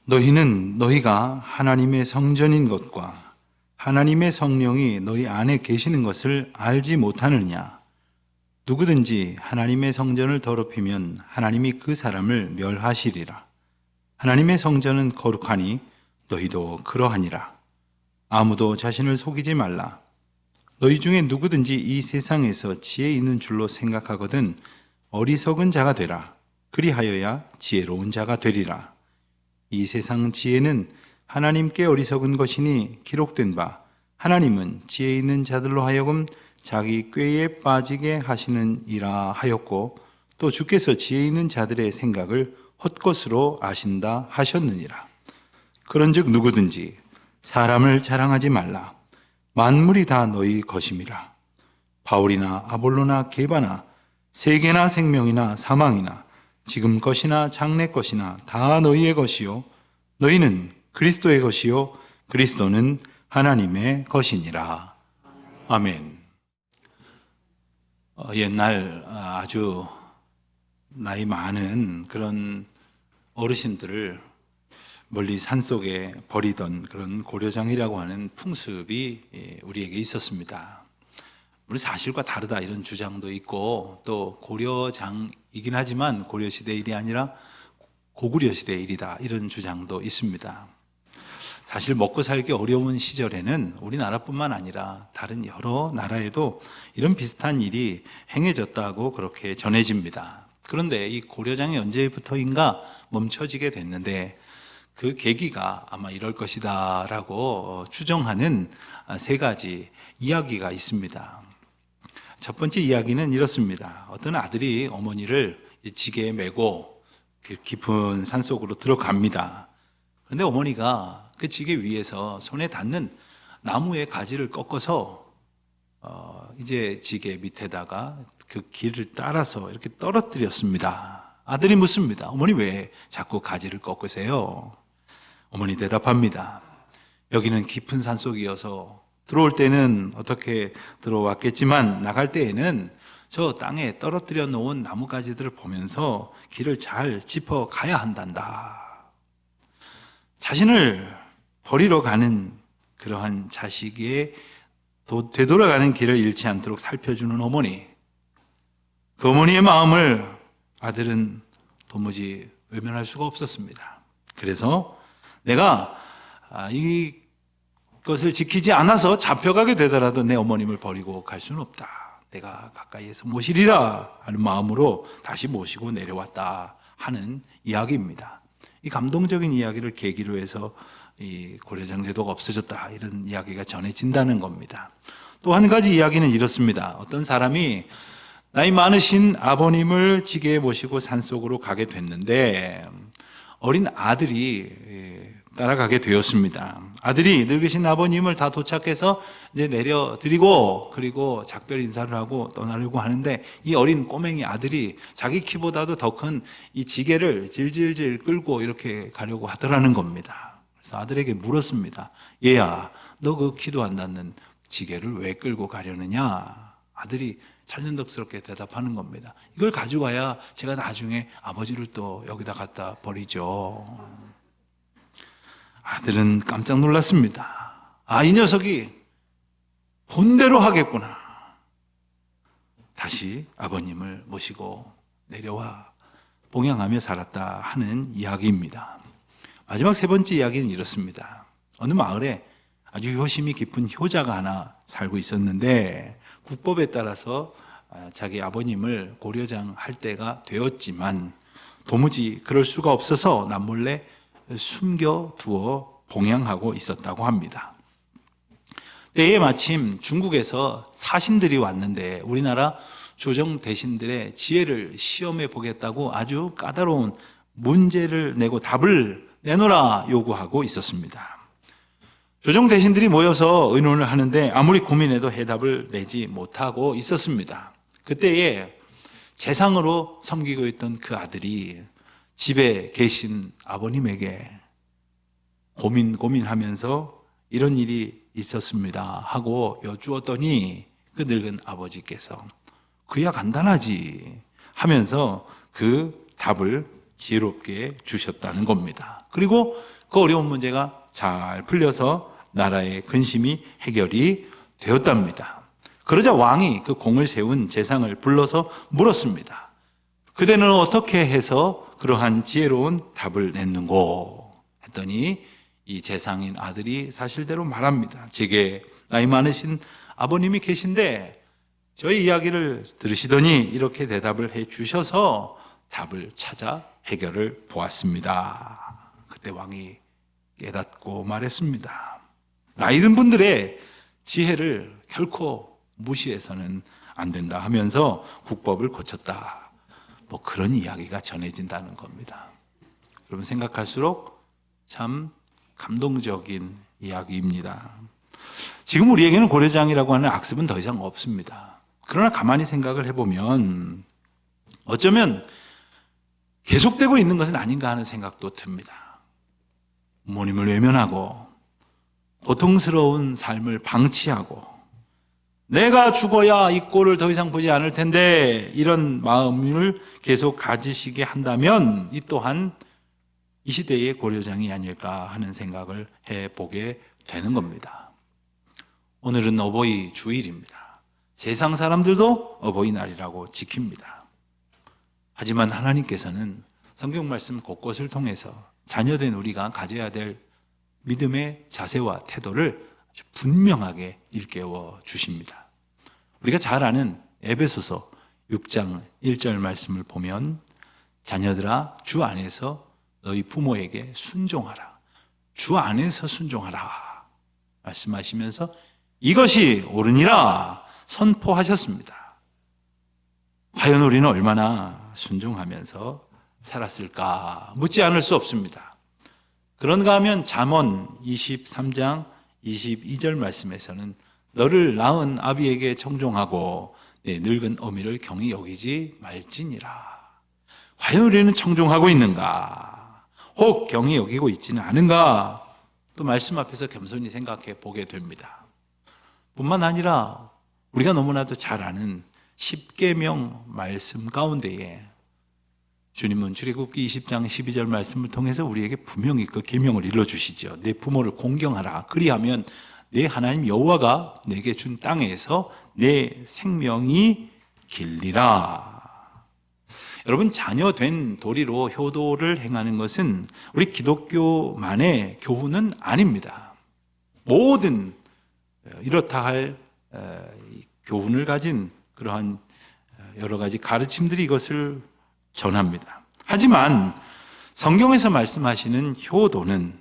너희는 너희가 하나님의 성전인 것과 하나님의 성령이 너희 안에 계시는 것을 알지 못하느냐? 누구든지 하나님의 성전을 더럽히면 하나님이 그 사람을 멸하시리라. 하나님의 성전은 거룩하니 너희도 그러하니라. 아무도 자신을 속이지 말라. 너희 중에 누구든지 이 세상에서 지혜 있는 줄로 생각하거든 어리석은 자가 되라. 그리하여야 지혜로운 자가 되리라. 이 세상 지혜는 하나님께 어리석은 것이니 기록된 바 하나님은 지혜 있는 자들로 하여금 자기 꾀에 빠지게 하시는 이라 하였고 또 주께서 지혜 있는 자들의 생각을 헛것으로 아신다 하셨느니라. 그런즉 누구든지 사람을 자랑하지 말라. 만물이 다 너희 것임이라. 바울이나 아볼로나 게바나 세계나 생명이나 사망이나 지금 것이나 장래 것이나 다 너희의 것이요 너희는 그리스도의 것이요 그리스도는 하나님의 것이니라. 아멘. 옛날 아주 나이 많은 그런 어르신들을 멀리 산속에 버리던 그런 고려장이라고 하는 풍습이 우리에게 있었습니다. 우리 사실과 다르다 이런 주장도 있고 또 고려장이긴 하지만 고려시대 일이 아니라 고구려시대 일이다 이런 주장도 있습니다. 사실 먹고 살기 어려운 시절에는 우리나라뿐만 아니라 다른 여러 나라에도 이런 비슷한 일이 행해졌다고 그렇게 전해집니다. 그런데 이 고려장이 언제부터인가 멈춰지게 됐는데 그 계기가 아마 이럴 것이다 라고 추정하는 세 가지 이야기가 있습니다. 첫 번째 이야기는 이렇습니다. 어떤 아들이 어머니를 지게에 메고 깊은 산속으로 들어갑니다. 그런데 어머니가 그 지게 위에서 손에 닿는 나무의 가지를 꺾어서 이제 지게 밑에다가 그 길을 따라서 이렇게 떨어뜨렸습니다. 아들이 묻습니다. 어머니 왜 자꾸 가지를 꺾으세요? 어머니 대답합니다. 여기는 깊은 산속이어서 들어올 때는 어떻게 들어왔겠지만 나갈 때에는 저 땅에 떨어뜨려 놓은 나뭇가지들을 보면서 길을 잘 짚어 가야 한단다. 자신을 버리러 가는 그러한 자식의 되돌아가는 길을 잃지 않도록 살펴주는 어머니. 그 어머니의 마음을 아들은 도무지 외면할 수가 없었습니다. 그래서 내가 이것을 지키지 않아서 잡혀가게 되더라도 내 어머님을 버리고 갈 수는 없다. 내가 가까이에서 모시리라 하는 마음으로 다시 모시고 내려왔다 하는 이야기입니다. 이 감동적인 이야기를 계기로 해서 이 고려장 제도가 없어졌다 이런 이야기가 전해진다는 겁니다. 또 한 가지 이야기는 이렇습니다. 어떤 사람이 나이 많으신 아버님을 지게에 모시고 산속으로 가게 됐는데 어린 아들이 따라가게 되었습니다. 아들이 늙으신 아버님을 다 도착해서 이제 내려드리고 그리고 작별 인사를 하고 떠나려고 하는데 이 어린 꼬맹이 아들이 자기 키보다도 더 큰 이 지게를 질질질 끌고 이렇게 가려고 하더라는 겁니다. 그래서 아들에게 물었습니다. 얘야, 너 그 키도 안 닿는 지게를 왜 끌고 가려느냐? 아들이 천연덕스럽게 대답하는 겁니다. 이걸 가져가야 제가 나중에 아버지를 또 여기다 갖다 버리죠. 아들은 깜짝 놀랐습니다. 이 녀석이 본대로 하겠구나. 다시 아버님을 모시고 내려와 봉양하며 살았다 하는 이야기입니다. 마지막 세 번째 이야기는 이렇습니다. 어느 마을에 아주 효심이 깊은 효자가 하나 살고 있었는데 국법에 따라서 자기 아버님을 고려장 할 때가 되었지만 도무지 그럴 수가 없어서 남몰래 숨겨두어 봉양하고 있었다고 합니다. 때에 마침 중국에서 사신들이 왔는데 우리나라 조정 대신들의 지혜를 시험해 보겠다고 아주 까다로운 문제를 내고 답을 내놓으라 요구하고 있었습니다. 조정 대신들이 모여서 의논을 하는데 아무리 고민해도 해답을 내지 못하고 있었습니다. 그때에 재상으로 섬기고 있던 그 아들이 집에 계신 아버님에게 고민하면서 이런 일이 있었습니다 하고 여쭈었더니 그 늙은 아버지께서 그야 간단하지 하면서 그 답을 지혜롭게 주셨다는 겁니다. 그리고 그 어려운 문제가 잘 풀려서 나라의 근심이 해결이 되었답니다. 그러자 왕이 그 공을 세운 제상을 불러서 물었습니다. 그대는 어떻게 해서 그러한 지혜로운 답을 냈는고? 했더니 이 제상인 아들이 사실대로 말합니다. 제게 나이 많으신 아버님이 계신데 저희 이야기를 들으시더니 이렇게 대답을 해 주셔서 답을 찾아 해결을 보았습니다. 그때 왕이 깨닫고 말했습니다. 나이 든 분들의 지혜를 결코 무시해서는 안 된다 하면서 국법을 고쳤다. 뭐 그런 이야기가 전해진다는 겁니다. 여러분 생각할수록 참 감동적인 이야기입니다. 지금 우리에게는 고려장이라고 하는 악습은 더 이상 없습니다. 그러나 가만히 생각을 해보면 어쩌면 계속되고 있는 것은 아닌가 하는 생각도 듭니다. 부모님을 외면하고 고통스러운 삶을 방치하고 내가 죽어야 이 꼴을 더 이상 보지 않을 텐데 이런 마음을 계속 가지시게 한다면 이 또한 이 시대의 고려장이 아닐까 하는 생각을 해보게 되는 겁니다. 오늘은 어버이 주일입니다. 세상 사람들도 어버이날이라고 지킵니다. 하지만 하나님께서는 성경 말씀 곳곳을 통해서 자녀된 우리가 가져야 될 믿음의 자세와 태도를 아주 분명하게 일깨워 주십니다. 우리가 잘 아는 에베소서 6장 1절 말씀을 보면 자녀들아 주 안에서 너희 부모에게 순종하라. 주 안에서 순종하라. 말씀하시면서 이것이 옳으니라 선포하셨습니다. 과연 우리는 얼마나 순종하면서 살았을까 묻지 않을 수 없습니다. 그런가 하면 잠언 23장 22절 말씀에서는 너를 낳은 아비에게 청종하고 내 늙은 어미를 경히 여기지 말지니라. 과연 우리는 청종하고 있는가? 혹 경히 여기고 있지는 않은가? 또 말씀 앞에서 겸손히 생각해 보게 됩니다. 뿐만 아니라 우리가 너무나도 잘 아는 십계명 말씀 가운데에 주님은 출애굽기 20장 12절 말씀을 통해서 우리에게 분명히 그 계명을 일러주시죠. 내 부모를 공경하라. 그리하면 내 하나님 여호와가 내게 준 땅에서 내 생명이 길리라. 여러분 자녀된 도리로 효도를 행하는 것은 우리 기독교만의 교훈은 아닙니다. 모든 이렇다 할 교훈을 가진 그러한 여러 가지 가르침들이 이것을 전합니다. 하지만 성경에서 말씀하시는 효도는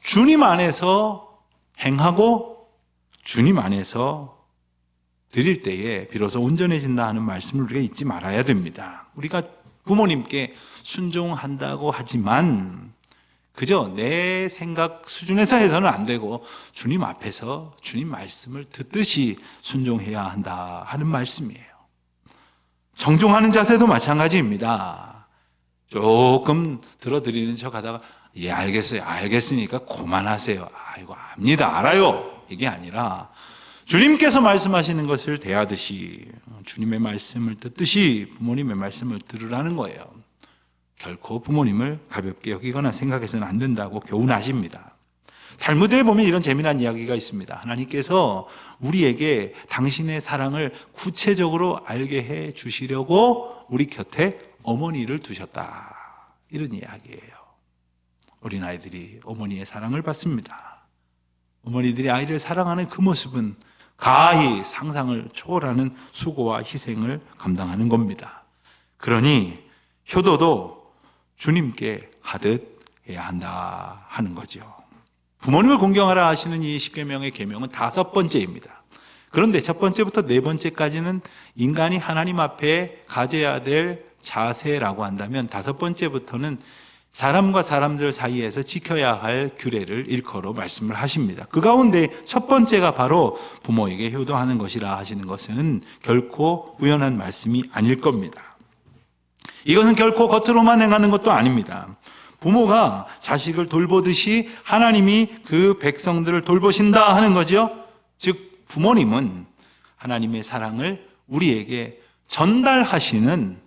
주님 안에서 행하고 주님 안에서 드릴 때에 비로소 온전해진다 하는 말씀을 우리가 잊지 말아야 됩니다. 우리가 부모님께 순종한다고 하지만 그저 내 생각 수준에서 해서는 안 되고 주님 앞에서 주님 말씀을 듣듯이 순종해야 한다 하는 말씀이에요. 정종하는 자세도 마찬가지입니다. 조금 들어드리는 척 하다가 예 알겠어요. 알겠으니까 그만하세요. 이거 압니다. 알아요. 이게 아니라 주님께서 말씀하시는 것을 대하듯이 주님의 말씀을 듣듯이 부모님의 말씀을 들으라는 거예요. 결코 부모님을 가볍게 여기거나 생각해서는 안 된다고 교훈하십니다. 탈무드에 보면 이런 재미난 이야기가 있습니다. 하나님께서 우리에게 당신의 사랑을 구체적으로 알게 해 주시려고 우리 곁에 어머니를 두셨다. 이런 이야기예요. 어린아이들이 어머니의 사랑을 받습니다. 어머니들이 아이를 사랑하는 그 모습은 가히 상상을 초월하는 수고와 희생을 감당하는 겁니다. 그러니 효도도 주님께 하듯 해야 한다 하는 거죠. 부모님을 공경하라 하시는 이 십계명의 계명은 5번째입니다. 그런데 첫 번째부터 네 번째까지는 인간이 하나님 앞에 가져야 될 자세라고 한다면 5번째부터는 사람과 사람들 사이에서 지켜야 할 규례를 일컬어 말씀을 하십니다. 그 가운데 첫 번째가 바로 부모에게 효도하는 것이라 하시는 것은 결코 우연한 말씀이 아닐 겁니다. 이것은 결코 겉으로만 행하는 것도 아닙니다. 부모가 자식을 돌보듯이 하나님이 그 백성들을 돌보신다 하는 거죠. 즉 부모님은 하나님의 사랑을 우리에게 전달하시는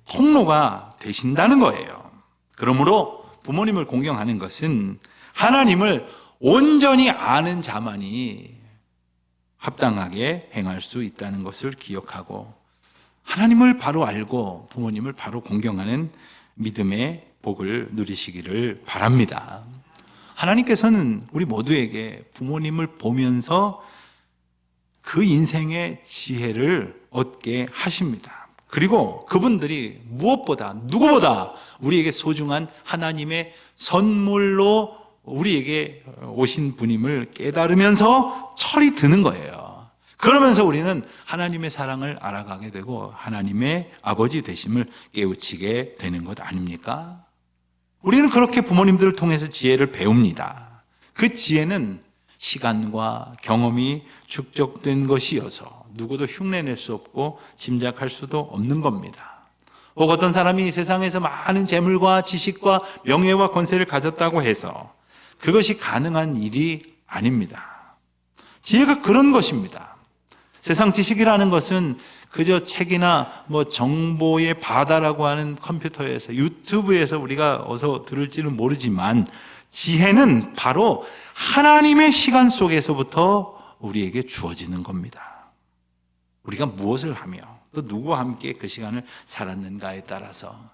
통로가 되신다는 거예요. 그러므로 부모님을 공경하는 것은 하나님을 온전히 아는 자만이 합당하게 행할 수 있다는 것을 기억하고 하나님을 바로 알고 부모님을 바로 공경하는 믿음의 복을 누리시기를 바랍니다. 하나님께서는 우리 모두에게 부모님을 보면서 그 인생의 지혜를 얻게 하십니다. 그리고 그분들이 무엇보다 누구보다 우리에게 소중한 하나님의 선물로 우리에게 오신 분임을 깨달으면서 철이 드는 거예요. 그러면서 우리는 하나님의 사랑을 알아가게 되고 하나님의 아버지 되심을 깨우치게 되는 것 아닙니까? 우리는 그렇게 부모님들을 통해서 지혜를 배웁니다. 그 지혜는 시간과 경험이 축적된 것이어서 누구도 흉내낼 수 없고 짐작할 수도 없는 겁니다. 혹 어떤 사람이 세상에서 많은 재물과 지식과 명예와 권세를 가졌다고 해서 그것이 가능한 일이 아닙니다. 지혜가 그런 것입니다. 세상 지식이라는 것은 그저 책이나 정보의 바다라고 하는 컴퓨터에서 유튜브에서 우리가 어서 들을지는 모르지만 지혜는 바로 하나님의 시간 속에서부터 우리에게 주어지는 겁니다. 우리가 무엇을 하며 또 누구와 함께 그 시간을 살았는가에 따라서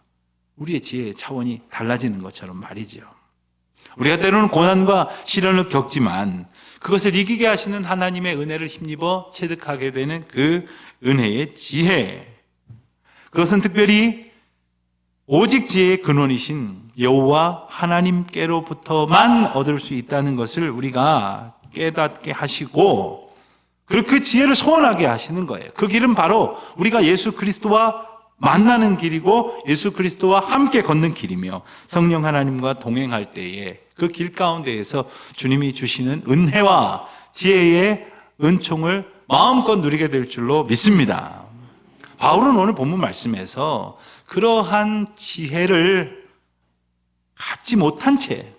우리의 지혜의 차원이 달라지는 것처럼 말이죠. 우리가 때로는 고난과 시련을 겪지만 그것을 이기게 하시는 하나님의 은혜를 힘입어 체득하게 되는 그 은혜의 지혜, 그것은 특별히 오직 지혜의 근원이신 여호와 하나님께로부터만 얻을 수 있다는 것을 우리가 깨닫게 하시고 그리고 그 지혜를 소원하게 하시는 거예요. 그 길은 바로 우리가 예수 그리스도와 만나는 길이고 예수 그리스도와 함께 걷는 길이며 성령 하나님과 동행할 때에 그 길 가운데에서 주님이 주시는 은혜와 지혜의 은총을 마음껏 누리게 될 줄로 믿습니다. 바울은 오늘 본문 말씀에서 그러한 지혜를 갖지 못한 채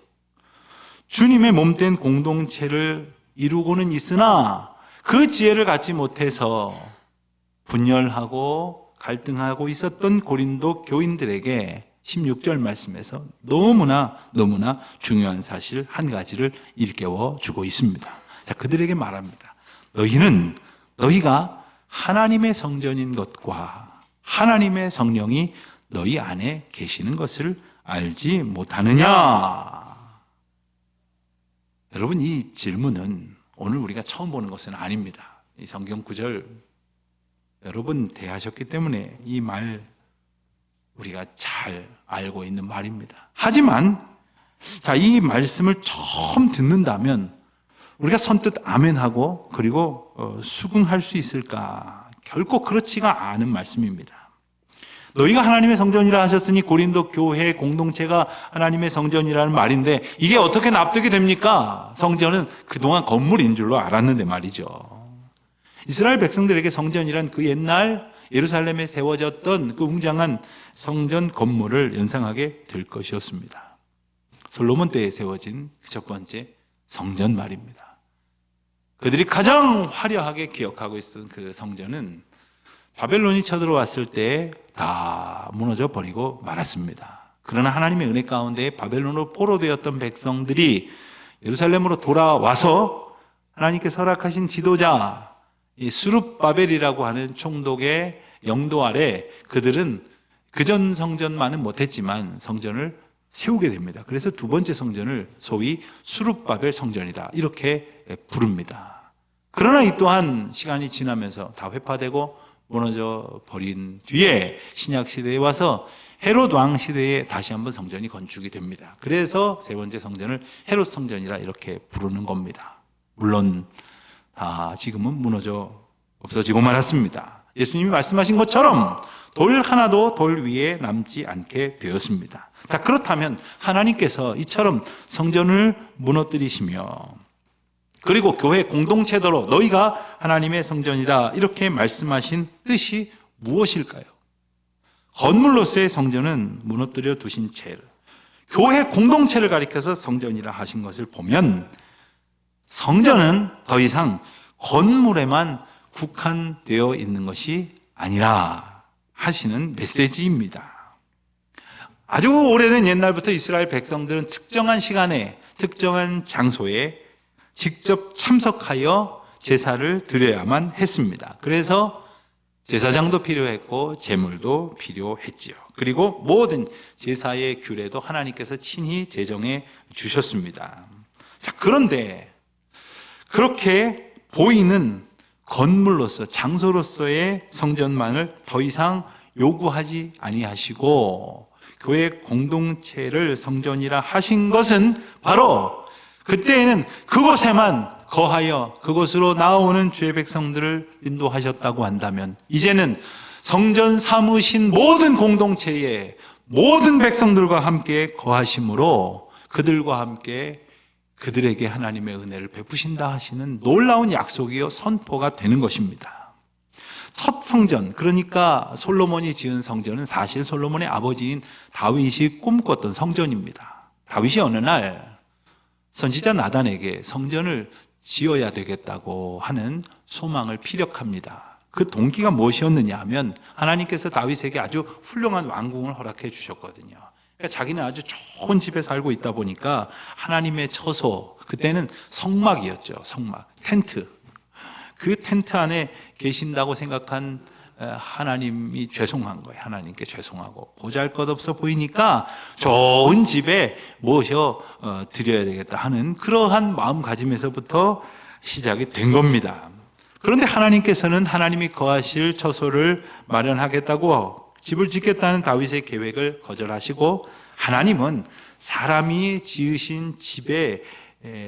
주님의 몸된 공동체를 이루고는 있으나 그 지혜를 갖지 못해서 분열하고 갈등하고 있었던 고린도 교인들에게 16절 말씀에서 너무나 중요한 사실 한 가지를 일깨워 주고 있습니다. 자, 그들에게 말합니다. 너희가 하나님의 성전인 것과 하나님의 성령이 너희 안에 계시는 것을 알지 못하느냐? 여러분, 이 질문은 오늘 우리가 처음 보는 것은 아닙니다. 이 성경 구절 여러분 대하셨기 때문에 이 말 우리가 잘 알고 있는 말입니다. 하지만 이 말씀을 처음 듣는다면 우리가 선뜻 아멘하고 그리고 수긍할 수 있을까? 결코 그렇지가 않은 말씀입니다. 너희가 하나님의 성전이라 하셨으니 고린도 교회 공동체가 하나님의 성전이라는 말인데 이게 어떻게 납득이 됩니까? 성전은 그동안 건물인 줄로 알았는데 말이죠. 이스라엘 백성들에게 성전이란 그 옛날 예루살렘에 세워졌던 그 웅장한 성전 건물을 연상하게 될 것이었습니다. 솔로몬 때에 세워진 첫 번째 성전 말입니다. 그들이 가장 화려하게 기억하고 있었던 그 성전은 바벨론이 쳐들어왔을 때 다 무너져 버리고 말았습니다. 그러나 하나님의 은혜 가운데 바벨론으로 포로되었던 백성들이 예루살렘으로 돌아와서 하나님께서 허락하신 지도자 이 수룹바벨이라고 하는 총독의 영도 아래 그들은 그전 성전만은 못했지만 성전을 세우게 됩니다. 그래서 두 번째 성전을 소위 수룹바벨 성전이다 이렇게 부릅니다. 그러나 이 또한 시간이 지나면서 다 회파되고 무너져 버린 뒤에 신약 시대에 와서 헤롯 왕 시대에 다시 한번 성전이 건축이 됩니다. 그래서 세 번째 성전을 헤롯 성전이라 이렇게 부르는 겁니다. 물론 다 지금은 무너져 없어지고 말았습니다. 예수님이 말씀하신 것처럼 돌 하나도 돌 위에 남지 않게 되었습니다. 자, 그렇다면 하나님께서 이처럼 성전을 무너뜨리시며 그리고 교회 공동체더러 너희가 하나님의 성전이다 이렇게 말씀하신 뜻이 무엇일까요? 건물로서의 성전은 무너뜨려 두신 채 교회 공동체를 가리켜서 성전이라 하신 것을 보면 성전은 더 이상 건물에만 국한되어 있는 것이 아니라 하시는 메시지입니다. 아주 오래된 옛날부터 이스라엘 백성들은 특정한 시간에 특정한 장소에 직접 참석하여 제사를 드려야만 했습니다. 그래서 제사장도 필요했고 제물도 필요했지요. 그리고 모든 제사의 규례도 하나님께서 친히 제정해 주셨습니다. 자, 그런데 그렇게 보이는 건물로서 장소로서의 성전만을 더 이상 요구하지 아니하시고 교회 공동체를 성전이라 하신 것은 바로 그때에는 그곳에만 거하여 그곳으로 나오는 주의 백성들을 인도하셨다고 한다면 이제는 성전 삼으신 모든 공동체의 모든 백성들과 함께 거하심으로 그들과 함께 그들에게 하나님의 은혜를 베푸신다 하시는 놀라운 약속이요 선포가 되는 것입니다. 첫 성전, 그러니까 솔로몬이 지은 성전은 사실 솔로몬의 아버지인 다윗이 꿈꿨던 성전입니다. 다윗이 어느 날 선지자 나단에게 성전을 지어야 되겠다고 하는 소망을 피력합니다. 그 동기가 무엇이었느냐 하면 하나님께서 다윗에게 아주 훌륭한 왕궁을 허락해 주셨거든요. 그러니까 자기는 아주 좋은 집에 살고 있다 보니까 하나님의 처소, 그때는 성막이었죠. 성막, 텐트. 그 텐트 안에 계신다고 생각한 하나님이 죄송한 거예요. 하나님께 죄송하고 보잘것없어 보이니까 좋은 집에 모셔 드려야 되겠다 하는 그러한 마음가짐에서부터 시작이 된 겁니다. 그런데 하나님께서는 하나님이 거하실 처소를 마련하겠다고 집을 짓겠다는 다윗의 계획을 거절하시고 하나님은 사람이 지으신 집에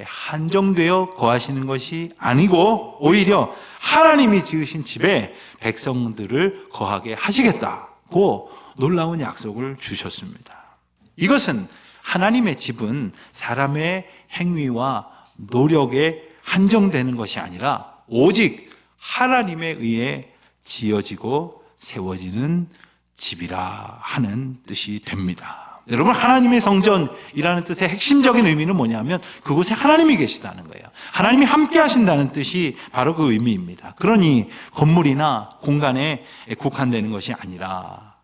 한정되어 거하시는 것이 아니고 오히려 하나님이 지으신 집에 백성들을 거하게 하시겠다고 놀라운 약속을 주셨습니다. 이것은 하나님의 집은 사람의 행위와 노력에 한정되는 것이 아니라 오직 하나님에 의해 지어지고 세워지는 집이라 하는 뜻이 됩니다. 여러분, 하나님의 성전이라는 뜻의 핵심적인 의미는 뭐냐면 그곳에 하나님이 계시다는 거예요. 하나님이 함께 하신다는 뜻이 바로 그 의미입니다. 그러니 건물이나 공간에 국한되는 것이 아니라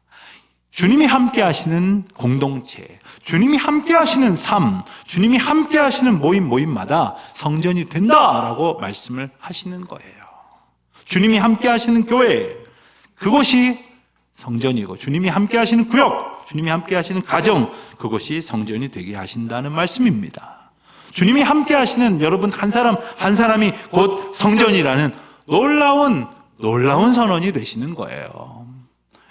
주님이 함께 하시는 공동체, 주님이 함께 하시는 삶, 주님이 함께 하시는 모임마다 성전이 된다라고 말씀을 하시는 거예요. 주님이 함께 하시는 교회, 그곳이 성전이고 주님이 함께 하시는 구역, 주님이 함께 하시는 가정, 그것이 성전이 되게 하신다는 말씀입니다. 주님이 함께 하시는 여러분 한 사람이 곧 성전이라는 놀라운 선언이 되시는 거예요.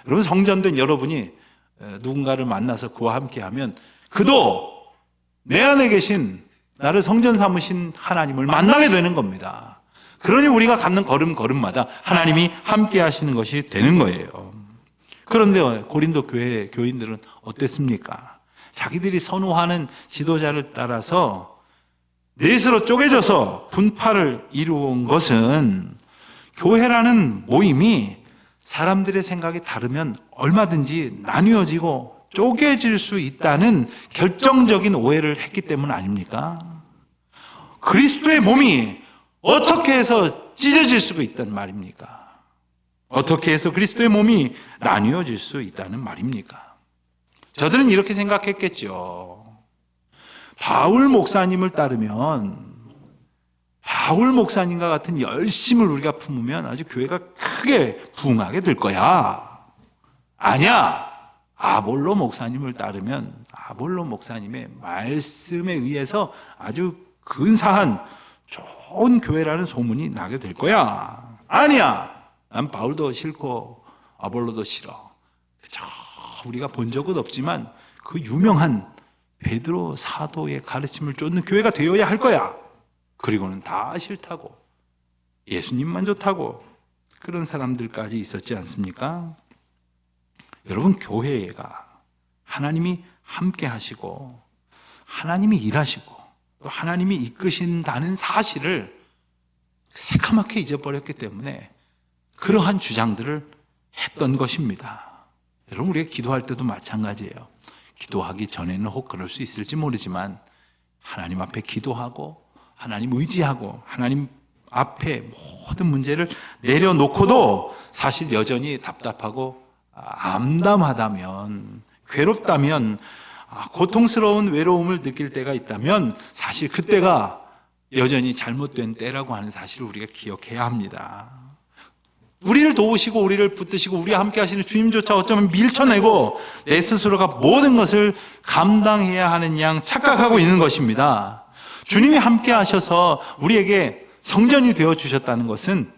여러분, 성전된 여러분이 누군가를 만나서 그와 함께 하면 그도 내 안에 계신 나를 성전 삼으신 하나님을 만나게 되는 겁니다. 그러니 우리가 갖는 걸음마다 하나님이 함께 하시는 것이 되는 거예요. 그런데 고린도 교회 교인들은 어땠습니까? 자기들이 선호하는 지도자를 따라서 넷으로 쪼개져서 분파를 이루은 것은 교회라는 모임이 사람들의 생각이 다르면 얼마든지 나뉘어지고 쪼개질 수 있다는 결정적인 오해를 했기 때문 아닙니까? 그리스도의 몸이 어떻게 해서 찢어질 수가 있단 말입니까? 어떻게 해서 그리스도의 몸이 나뉘어질 수 있다는 말입니까? 저들은 이렇게 생각했겠죠. 바울 목사님을 따르면 바울 목사님과 같은 열심을 우리가 품으면 아주 교회가 크게 부흥하게 될 거야. 아니야. 아볼로 목사님을 따르면 아볼로 목사님의 말씀에 의해서 아주 근사한 좋은 교회라는 소문이 나게 될 거야. 아니야. 난 바울도 싫고 아볼로도 싫어. 그저 우리가 본 적은 없지만 그 유명한 베드로 사도의 가르침을 쫓는 교회가 되어야 할 거야. 그리고는 다 싫다고, 예수님만 좋다고 그런 사람들까지 있었지 않습니까? 여러분, 교회가 하나님이 함께 하시고 하나님이 일하시고 또 하나님이 이끄신다는 사실을 새카맣게 잊어버렸기 때문에 그러한 주장들을 했던 것입니다. 여러분, 우리가 기도할 때도 마찬가지예요. 기도하기 전에는 혹 그럴 수 있을지 모르지만 하나님 앞에 기도하고 하나님 의지하고 하나님 앞에 모든 문제를 내려놓고도 사실 여전히 답답하고 암담하다면 괴롭다면, 고통스러운 외로움을 느낄 때가 있다면 사실 그때가 여전히 잘못된 때라고 하는 사실을 우리가 기억해야 합니다. 우리를 도우시고 우리를 붙드시고 우리와 함께 하시는 주님조차 어쩌면 밀쳐내고 내 스스로가 모든 것을 감당해야 하는 양 착각하고 있는 것입니다. 주님이 함께 하셔서 우리에게 성전이 되어 주셨다는 것은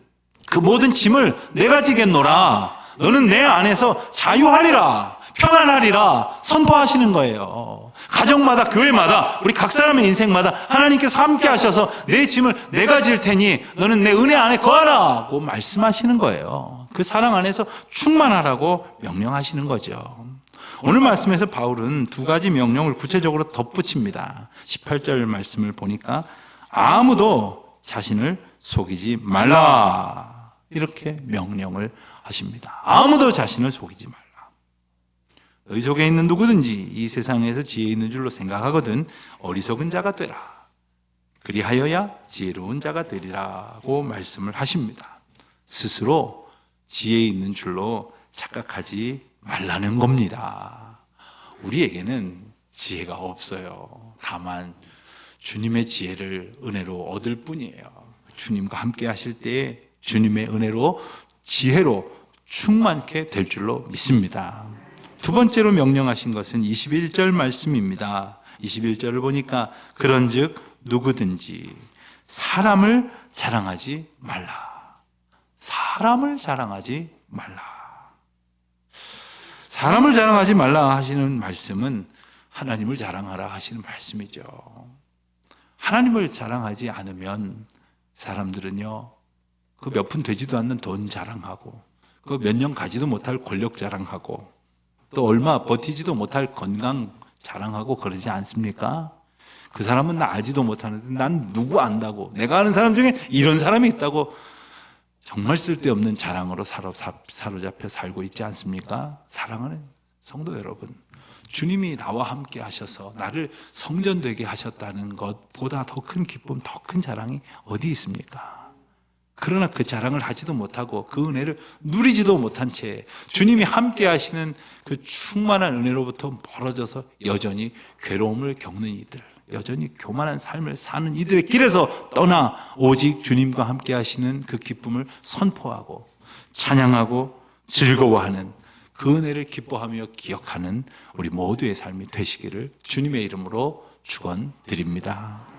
그 모든 짐을 내가 지겠노라, 너는 내 안에서 자유하리라, 평안하리라 선포하시는 거예요. 가정마다, 교회마다, 우리 각 사람의 인생마다 하나님께서 함께 하셔서 내 짐을 내가 질 테니 너는 내 은혜 안에 거하라고 말씀하시는 거예요. 그 사랑 안에서 충만하라고 명령하시는 거죠. 오늘 말씀에서 바울은 두 가지 명령을 구체적으로 덧붙입니다. 18절 말씀을 보니까 아무도 자신을 속이지 말라, 이렇게 명령을 하십니다. 아무도 자신을 속이지 말라. 너희 속에 있는 누구든지 이 세상에서 지혜 있는 줄로 생각하거든 어리석은 자가 되라. 그리하여야 지혜로운 자가 되리라고 말씀을 하십니다. 스스로 지혜 있는 줄로 착각하지 말라는 겁니다. 우리에게는 지혜가 없어요. 다만 주님의 지혜를 은혜로 얻을 뿐이에요. 주님과 함께 하실 때에 주님의 은혜로, 지혜로 충만케 될 줄로 믿습니다. 두 번째로 명령하신 것은 21절 말씀입니다. 21절을 보니까 그런즉 누구든지 사람을 자랑하지 말라. 사람을 자랑하지 말라. 사람을 자랑하지 말라 하시는 말씀은 하나님을 자랑하라 하시는 말씀이죠. 하나님을 자랑하지 않으면 사람들은요, 그 몇 푼 되지도 않는 돈 자랑하고, 그 몇 년 가지도 못할 권력 자랑하고, 또 얼마 버티지도 못할 건강 자랑하고 그러지 않습니까? 그 사람은 나 알지도 못하는데 난 누구 안다고, 내가 아는 사람 중에 이런 사람이 있다고 정말 쓸데없는 자랑으로 사로잡혀 살고 있지 않습니까? 사랑하는 성도 여러분, 주님이 나와 함께 하셔서 나를 성전되게 하셨다는 것보다 더 큰 기쁨, 더 큰 자랑이 어디 있습니까? 그러나 그 자랑을 하지도 못하고 그 은혜를 누리지도 못한 채 주님이 함께 하시는 그 충만한 은혜로부터 멀어져서 여전히 괴로움을 겪는 이들, 여전히 교만한 삶을 사는 이들의 길에서 떠나 오직 주님과 함께 하시는 그 기쁨을 선포하고 찬양하고 즐거워하는 그 은혜를 기뻐하며 기억하는 우리 모두의 삶이 되시기를 주님의 이름으로 축원드립니다.